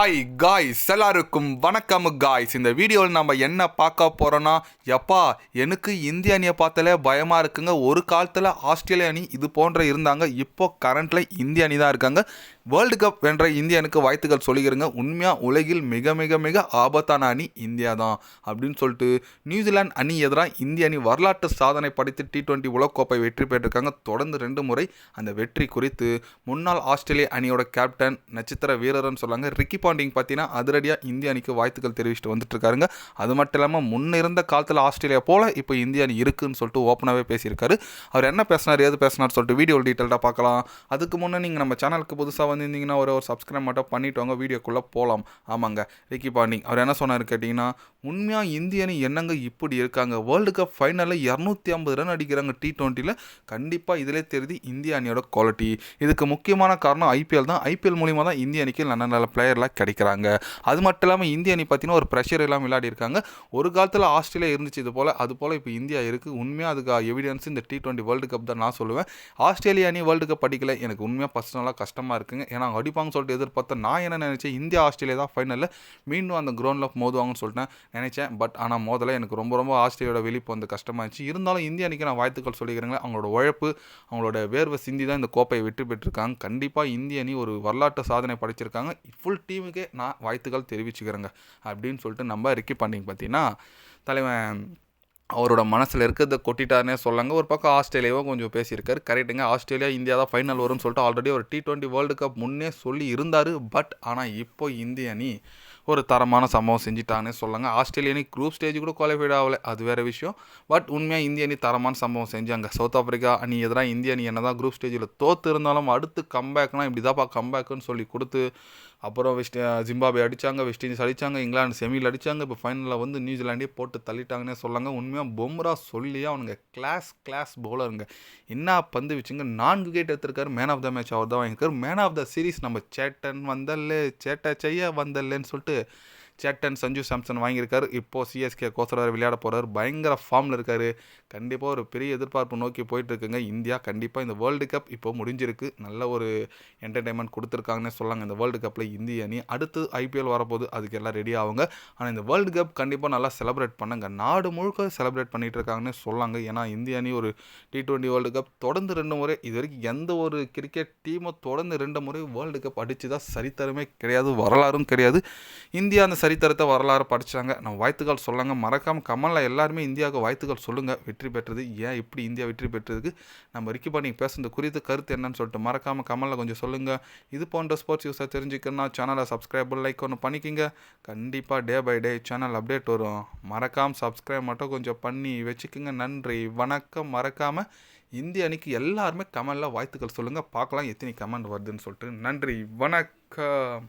Hi guys, எல்லாருக்கும் வணக்கம் guys. இந்த வீடியோவில் நம்ம என்ன பார்க்க போகிறோன்னா, எப்பா எனக்கு இந்திய அணியை பார்த்தாலே பயமாக இருக்குங்க. ஒரு காலத்தில் ஆஸ்திரேலிய அணி இது போன்ற இருந்தாங்க. இப்போ கரண்ட்டில் இந்திய அணி தான் இருக்காங்க. வேர்ல்டு கப் வென்ற இந்திய அணிக்கு வாழ்த்துக்கள் சொல்லிக்கிறேங்க. உண்மையாக உலகில் மிக மிக மிக ஆபத்தான அணி இந்தியா தான் அப்படின்னு சொல்லிட்டு நியூசிலாந்து அணி எதிராக இந்திய அணி வரலாற்று சாதனை படைத்து T20 உலகக்கோப்பை வெற்றி பெற்றிருக்காங்க. தொடர்ந்து 2 முறை. அந்த வெற்றி குறித்து முன்னாள் ஆஸ்திரேலிய அணியோட கேப்டன் நட்சத்திர வீரர்னு சொல்லாங்க ரிக்கி பாண்டிங் பார்த்தீங்கன்னா அதிரடியாக இந்திய அணிக்கு வாழ்த்துக்கள் தெரிவிச்சுட்டு வந்துட்டு இருக்காருங்க. அது மட்டும் இல்லாமல் முன்ன இருந்த காலத்தில் ஆஸ்திரேலியா போல் இப்போ இந்திய அணி இருக்குன்னு சொல்லிட்டு ஓப்பனாகவே பேசியிருக்காரு. அவர் என்ன பேசினார், ஏது பேசினார் சொல்லிட்டு வீடியோ டீட்டெயில்டாக பார்க்கலாம். அதுக்கு முன்னே நீங்கள் நம்ம சேனலுக்கு புதுசாக வந்திருந்தீங்கன்னா ஒரு சப்ஸ்கிரைப் மட்டும் பண்ணிட்டு வாங்க, வீடியோக்குள்ளே போகலாம். ஆமாங்க, ரிக்கி பாண்டிங் அவர் என்ன சொன்னார் கேட்டிங்கன்னா, உண்மையாக இந்திய அணி என்னங்க இப்படி இருக்காங்க, வேர்ல்டு கப் ஃபைனலில் 250 ரன் அடிக்கிறாங்க T20யில். கண்டிப்பாக இதிலே தெரியுது இந்திய அணியோட குவாலிட்டி. இதுக்கு முக்கியமான காரணம் IPL தான். IPL மூலிமா தான் இந்திய அணிக்கு நல்ல நல்ல பிளேயர்லாம் கிடைக்கிறாங்க. அது மட்டும் இல்லாமல் இந்திய அணி பார்த்தீங்கன்னா ஒரு ப்ரெஷர் எல்லாம் விளையாடி இருக்காங்க. ஒரு காலத்தில் ஆஸ்திரேலியா இருந்துச்சு அது போல் இப்போ இந்தியா இருக்குது. உண்மையாக அதுக்கு எவிடன்ஸ் இந்த T20 வேர்ல்டு கப் தான் நான் சொல்லுவேன். ஆஸ்திரேலியா அணி வேர்ல்டு கப் அடிக்கல, எனக்கு உண்மையாக பர்சனலாக கஷ்டமாக இருக்குங்க. ஏன்னா அடிப்பாங்கன்னு சொல்லிட்டு எதிர்பார்த்தேன். நான் என்ன நினச்சேன், இந்தியா ஆஸ்திரேலியா தான் ஃபைனலில் மீண்டும் அந்த கிரவுண்டில் மோதுவாங்கன்னு சொல்லிட்டு நினச்சேன். பட் ஆனால் மோதலை எனக்கு ரொம்ப ரொம்ப ஆஸ்திரேலியோட வெளிப்பு வந்து கஷ்டமாக இருந்துச்சு. இருந்தாலும் இந்திய அணிக்கு நான் வாழ்த்துக்கள் சொல்லிக்கிறேங்க. அவங்களோட உழைப்பு, அவங்களோட வேர்வை சிந்தி தான் இந்த கோப்பையை வெற்றி பெற்றிருக்காங்க. கண்டிப்பாக இந்திய அணி ஒரு வரலாற்று சாதனை படைச்சிருக்காங்க. ஃபுல் டீமுக்கே நான் வாழ்த்துக்கள் தெரிவிச்சுக்கிறேங்க அப்படின்னு சொல்லிட்டு நம்ம ரிக்கி பாண்டிங் பார்த்தீங்கன்னா தலைவன் அவரோட மனசில் இருக்கிறத கொட்டிட்டாருன்னே சொல்லாங்க. ஒரு பக்கம் ஆஸ்திரேலியாவும் கொஞ்சம் பேசியிருக்காரு. கரெக்டுங்க, ஆஸ்திரேலியா இந்தியா தான் ஃபைனல் வரும்னு சொல்லிட்டு ஆல்ரெடி ஒரு T20 வேர்ல்டு கப் முன்னே சொல்லி இருந்தார். பட் ஆனால் இப்போ இந்திய அணி ஒரு தரமான சம்பவம் செஞ்சுட்டாங்கன்னே சொல்லாங்க. ஆஸ்திரேலிய அணி குரூப் ஸ்டேஜ் கூட குவாலிஃபைட் ஆகலை, அது வேறு விஷயம். பட் உண்மையாக இந்திய அணி தரமான சம்பவம் செஞ்சாங்க. சவுத் ஆஃப்ரிக்கா அணி எதிராக இந்திய அணி என்ன தான் குரூப் ஸ்டேஜில் தோற்று இருந்தாலும் அடுத்து கம்பேக்னால் இப்படி தான்ப்பா கம்பேக்குன்னு சொல்லி கொடுத்து அப்புறம் ஜிம்பாப்வே அடித்தாங்க, வெஸ்ட் இண்டீஸ் அடித்தாங்க, இங்கிலாந்து செமியில் அடித்தாங்க. இப்போ ஃபைனலில் வந்து நியூசிலாண்டே போட்டு தள்ளிட்டாங்கன்னே சொல்லாங்க. உண்மையாக பொம்ரா சொல்லியே அவனுங்க கிளாஸ் பவுலருங்க. என்ன பந்து வச்சுங்க, 4 விக்கெட் எடுத்திருக்காரு. மேன் ஆஃப் த மேட்ச் அவர் தான் வாங்கியிருக்காரு. மேன் ஆஃப் த சீரீஸ் நம்ம சேட்டை செய்ய வந்தல்லேன்னு சொல்லிட்டு சேட்டன் சஞ்சு சாம்சன் வாங்கியிருக்காரு. இப்போது CSK கோசரம் விளையாட போகிறார். பயங்கர ஃபார்மில் இருக்கார். கண்டிப்பாக ஒரு பெரிய எதிர்பார்ப்பு நோக்கி போயிட்டுருக்குங்க. இந்தியா கண்டிப்பாக இந்த வேர்ல்டு கப் இப்போ முடிஞ்சிருக்கு. நல்ல ஒரு என்டர்டைன்மெண்ட் கொடுத்துருக்காங்கன்னே சொல்லாங்க. இந்த வேர்ல்டு கப்பில் இந்திய அணி அடுத்து IPL வரப்போகுது, அதுக்கு எல்லாம் ரெடி ஆகுங்க. ஆனால் இந்த வேர்ல்டு கப் கண்டிப்பாக நல்லா செலிப்ரேட் பண்ணுங்க. நாடு முழுக்க செலிப்ரேட் பண்ணிகிட்டு இருக்காங்கன்னே சொல்லாங்க. ஏன்னா இந்திய அணி ஒரு T20 வேர்ல்டு கப் தொடர்ந்து 2 முறை, இது வரைக்கும் எந்த ஒரு கிரிக்கெட் டீமும் தொடர்ந்து 2 முறை வேர்ல்டு கப் அடித்து தான் சரித்திரமே கிடையாது, வரலாறும் கிடையாது. இந்தியா அந்த சரித்திரத்தை வரலாறு படித்தாங்க. நம்ம வாழ்த்துக்கள் சொல்லாங்க. மறக்காமல் கமலில் எல்லாருமே இந்தியாவுக்கு வாழ்த்துக்கள் சொல்லுங்கள். வெற்றி பெற்றது ஏன் இப்படி இந்தியா வெற்றி பெற்றதுக்கு நம்ம ரிக்கி பாண்டிங் பேசுறது குறித்து கருத்து என்னன்னு சொல்லிட்டு மறக்காமல் கமலில் கொஞ்சம் சொல்லுங்கள். இது போன்ற ஸ்போர்ட்ஸ் யூஸாக தெரிஞ்சுக்கணும்னா சேனலை சப்ஸ்கிரைப் லைக் ஒன்று பண்ணிக்கிங்க. கண்டிப்பாக day by day channel update வரும். மறக்காமல் சப்ஸ்கிரைப் மட்டும் கொஞ்சம் பண்ணி வச்சுக்கோங்க. நன்றி, வணக்கம். மறக்காமல் இந்திய அணிக்கு எல்லாருமே கமெண்டில் வாழ்த்துக்கள் சொல்லுங்கள். பார்க்கலாம் எத்தனை கமெண்ட் வருதுன்னு சொல்லிட்டு. நன்றி, வணக்கம்.